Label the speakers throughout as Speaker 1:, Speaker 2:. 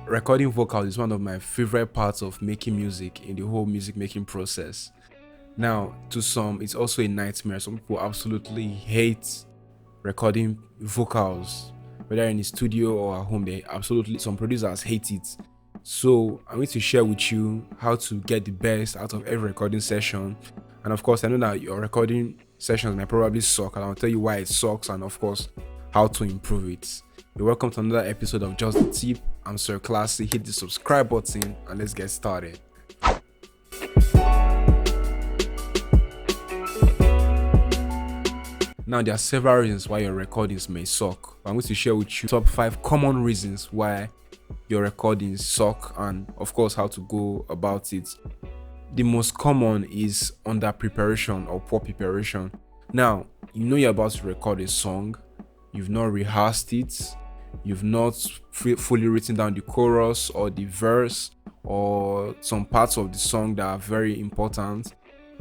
Speaker 1: Recording vocals is one of my favorite parts of making music in the whole music making process. Now, to some, it's also a nightmare. Some people absolutely hate recording vocals, whether in the studio or at home. They absolutely, some producers hate it. So, I'm going to share with you how to get the best out of every recording session. And of course, I know that your recording sessions might probably suck, and I'll tell you why it sucks and, of course, how to improve it. You're welcome to another episode of Just the Tip. I'm Sir CLASSI. Hit the subscribe button and let's get started. Now, there are several reasons why your recordings may suck. I'm going to share with you top 5 common reasons why your recordings suck and, of course, how to go about it. The most common is under preparation or poor preparation. Now, you know you're about to record a song, you've not rehearsed it, you've not fully written down the chorus or the verse or some parts of the song that are very important.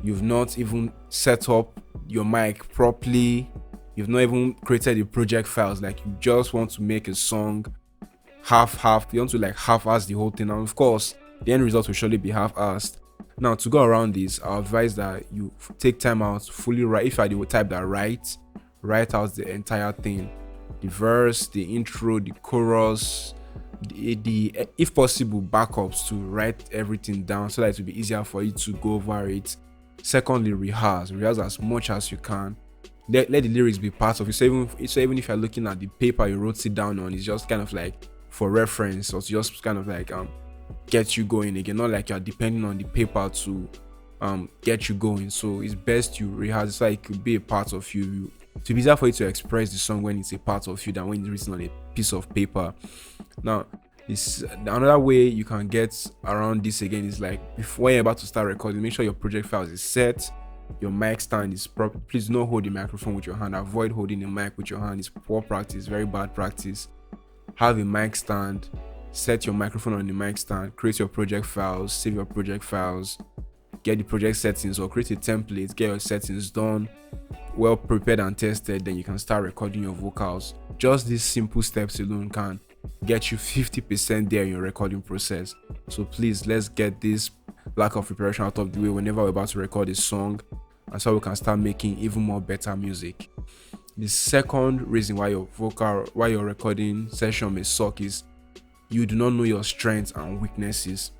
Speaker 1: You've not even set up your mic properly. You've not even created the project files. Like, you just want to make a song half. You want to half-ass the whole thing. And of course, the end result will surely be half-assed. Now, to go around this, I advise that you take time out, fully write. If I do type that write out the entire thing. The verse, the intro, the chorus, the if possible backups, to write everything down so that it will be easier for you to go over it. Secondly, rehearse as much as you can. Let the lyrics be part of it. So even if you're looking at the paper you wrote it down on, it's just kind of like for reference, or to just kind of get you going again, not like you're depending on the paper to get you going. So it's best you rehearse so it could be a part of you. It's easier for you to express the song when it's a part of you than when it's written on a piece of paper. Now, another way you can get around this again is before you're about to start recording, make sure your project files is set, your mic stand is proper. Please do not hold the microphone with your hand. Avoid holding the mic with your hand. It's poor practice, very bad practice. Have a mic stand, set your microphone on the mic stand, create your project files, save your project files, get the project settings or create a template, get your settings done, well prepared and tested. Then you can start recording your vocals. Just these simple steps alone can get you 50% there in your recording process. So please, let's get this lack of preparation out of the way whenever we're about to record a song, and so we can start making even more better music. The second reason why your recording session may suck is you do not know your strengths and weaknesses.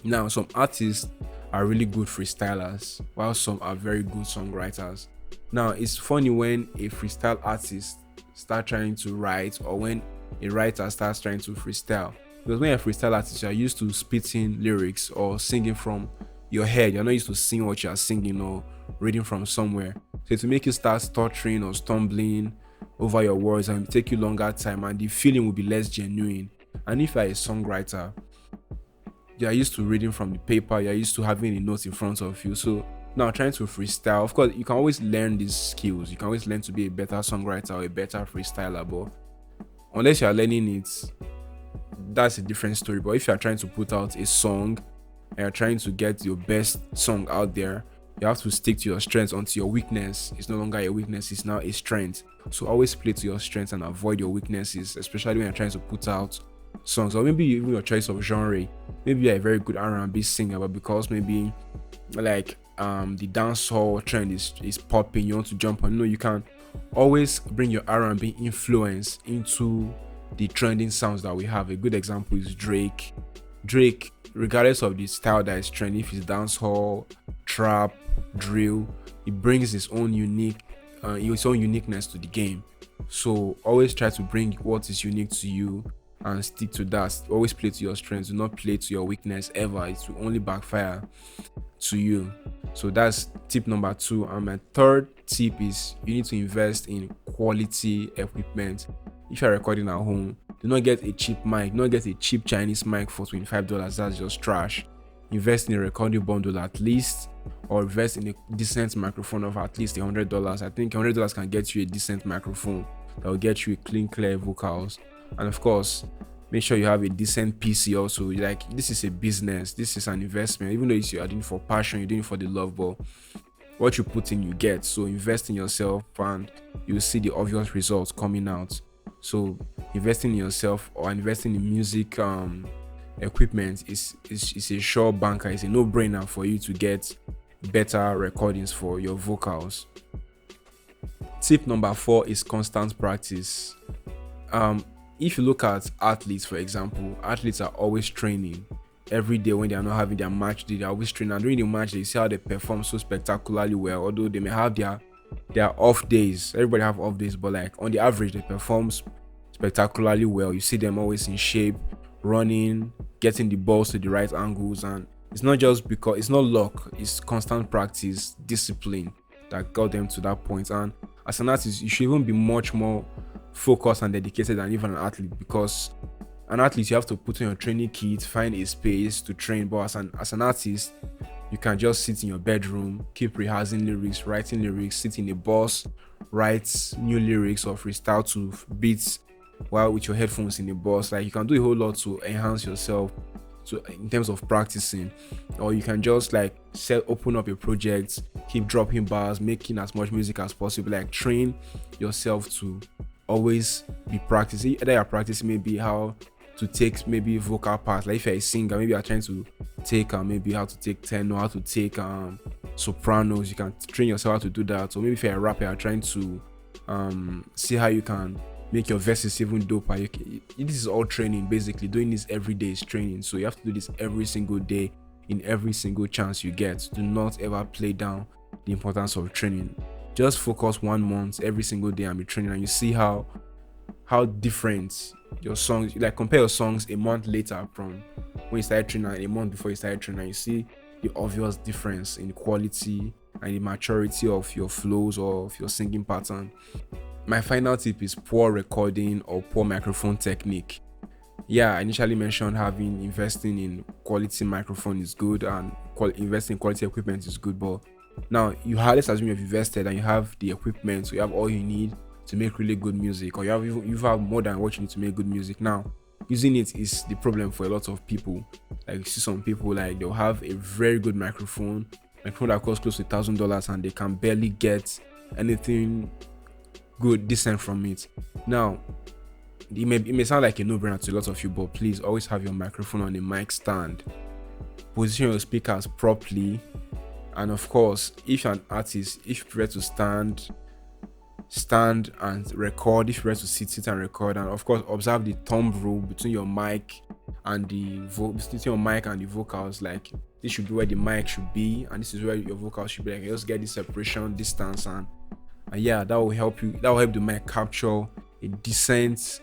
Speaker 1: Now, some artists are really good freestylers, while some are very good songwriters. Now, it's funny when a freestyle artist start trying to write, or when a writer starts trying to freestyle. Because when you're a freestyle artist, you're used to spitting lyrics or singing from your head. You're not used to singing what you're singing or reading from somewhere. So to make you start stuttering or stumbling over your words, and take you longer time, and the feeling will be less genuine. And if you're a songwriter, you're used to reading from the paper, you're used to having the notes in front of you. So now, trying to freestyle, of course, you can always learn these skills. You can always learn to be a better songwriter or a better freestyler, but unless you're learning it, that's a different story. But if you're trying to put out a song and you're trying to get your best song out there, you have to stick to your strengths until your weakness is no longer a weakness, it's now a strength. So always play to your strengths and avoid your weaknesses, especially when you're trying to put out songs. Or maybe even your choice of genre. Maybe you're a very good R&B singer, but because maybe the dancehall trend is popping, you want to jump on. You can always bring your R&B influence into the trending sounds that we have. A good example is Drake, regardless of the style that is trending, if it's dancehall, trap, drill, it brings his own uniqueness to the game. So always try to bring what is unique to you and stick to that. Always play to your strengths. Do not play to your weakness ever. It will only backfire to you. So that's tip number 2. And my third tip is you need to invest in quality equipment. If you're recording at home, do not get a cheap mic. Do not get a cheap Chinese mic for $25. That's just trash. Invest in a recording bundle at least, or invest in a decent microphone of at least $100. I think $100 can get you a decent microphone that will get you a clean, clear vocals. And of course, make sure you have a decent PC also. This is a business, this is an investment. Even though you're doing it for passion, you're doing it for the love, but what you put in, you get. So invest in yourself and you'll see the obvious results coming out. So investing in yourself or investing in music equipment is a sure banker. It's a no-brainer for you to get better recordings for your vocals. Tip number 4 is constant practice. If you look at athletes, for example, athletes are always training every day. When they are not having their match day, they are always training, and during the match day, you see how they perform so spectacularly well. Although they may have their off days, everybody have off days, but like on the average, they perform spectacularly well. You see them always in shape, running, getting the balls to the right angles, and it's not just because it's not luck, it's constant practice, discipline that got them to that point. And as an artist, you should even be much more focused and dedicated than even an athlete, because an athlete, you have to put in your training kit, find a space to train, but as an artist, you can just sit in your bedroom, keep rehearsing lyrics, writing lyrics, sit in a bus, write new lyrics or freestyle to beats while with your headphones in the bus. Like, you can do a whole lot to enhance yourself in terms of practicing. Or you can just like open up a project, keep dropping bars, making as much music as possible. Like, train yourself to always be practicing. Either you're practicing maybe how to take maybe vocal parts, like if you're a singer, maybe you're trying to take maybe how to take tenor, how to take sopranos. You can train yourself how to do that. Or maybe if you're a rapper, you're trying to see how you can make your verses even doper. This is all training. Basically, doing this every day is training. So you have to do this every single day, in every single chance you get. Do not ever play down the importance of training. Just focus 1 month every single day and be training, and you see how different your songs, like compare your songs a month later from when you started training and a month before you started training, and you see the obvious difference in quality and the maturity of your flows or of your singing pattern. My final tip is poor recording or poor microphone technique. I initially mentioned investing in quality microphone is good, and investing in quality equipment is good, but now let's assume you've invested and you have the equipment, so you have all you need to make really good music, or you have more than what you need to make good music. Now, using it is the problem for a lot of people. Like, you see some people, like, they'll have a very good microphone that costs close to $1,000, and they can barely get anything good, decent from it. Now, it may sound like a no-brainer to a lot of you, but please always have your microphone on a mic stand. Position your speakers properly, and of course, if you're an artist, if you prefer to stand and record, if you prefer to sit and record, and of course, observe the thumb rule between your mic and the vocals. Like, this should be where the mic should be, and this is where your vocals should be. Like, you just get this separation, distance, and that will help you. That will help the mic capture a decent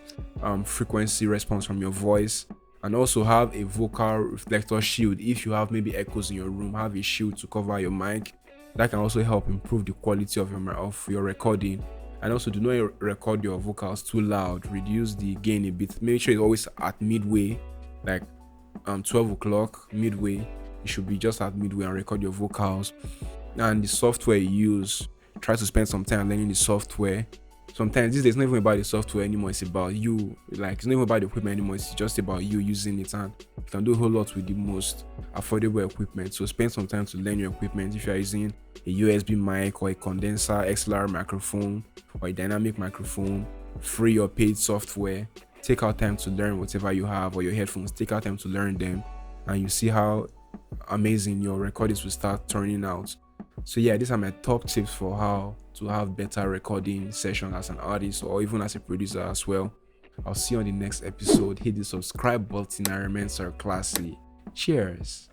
Speaker 1: frequency response from your voice, and also have a vocal reflector shield. If you have maybe echoes in your room, have a shield to cover your mic. That can also help improve the quality of your recording. And also, do not record your vocals too loud. Reduce the gain a bit. Make sure it's always at midway, like 12 o'clock midway. You should be just at midway and record your vocals. And the software you use, try to spend some time learning the software. Sometimes these days, it's not even about the software anymore, it's about you. Like, it's not even about the equipment anymore, it's just about you using it, and you can do a whole lot with the most affordable equipment. So spend some time to learn your equipment. If you're using a USB mic or a condenser XLR microphone or a dynamic microphone, free or paid software, take out time to learn whatever you have, or your headphones, take out time to learn them, and you see how amazing your recordings will start turning out. So these are my top tips for how to have better recording session as an artist, or even as a producer as well. I'll see you on the next episode. Hit the subscribe button and remain Sir Classy. Cheers.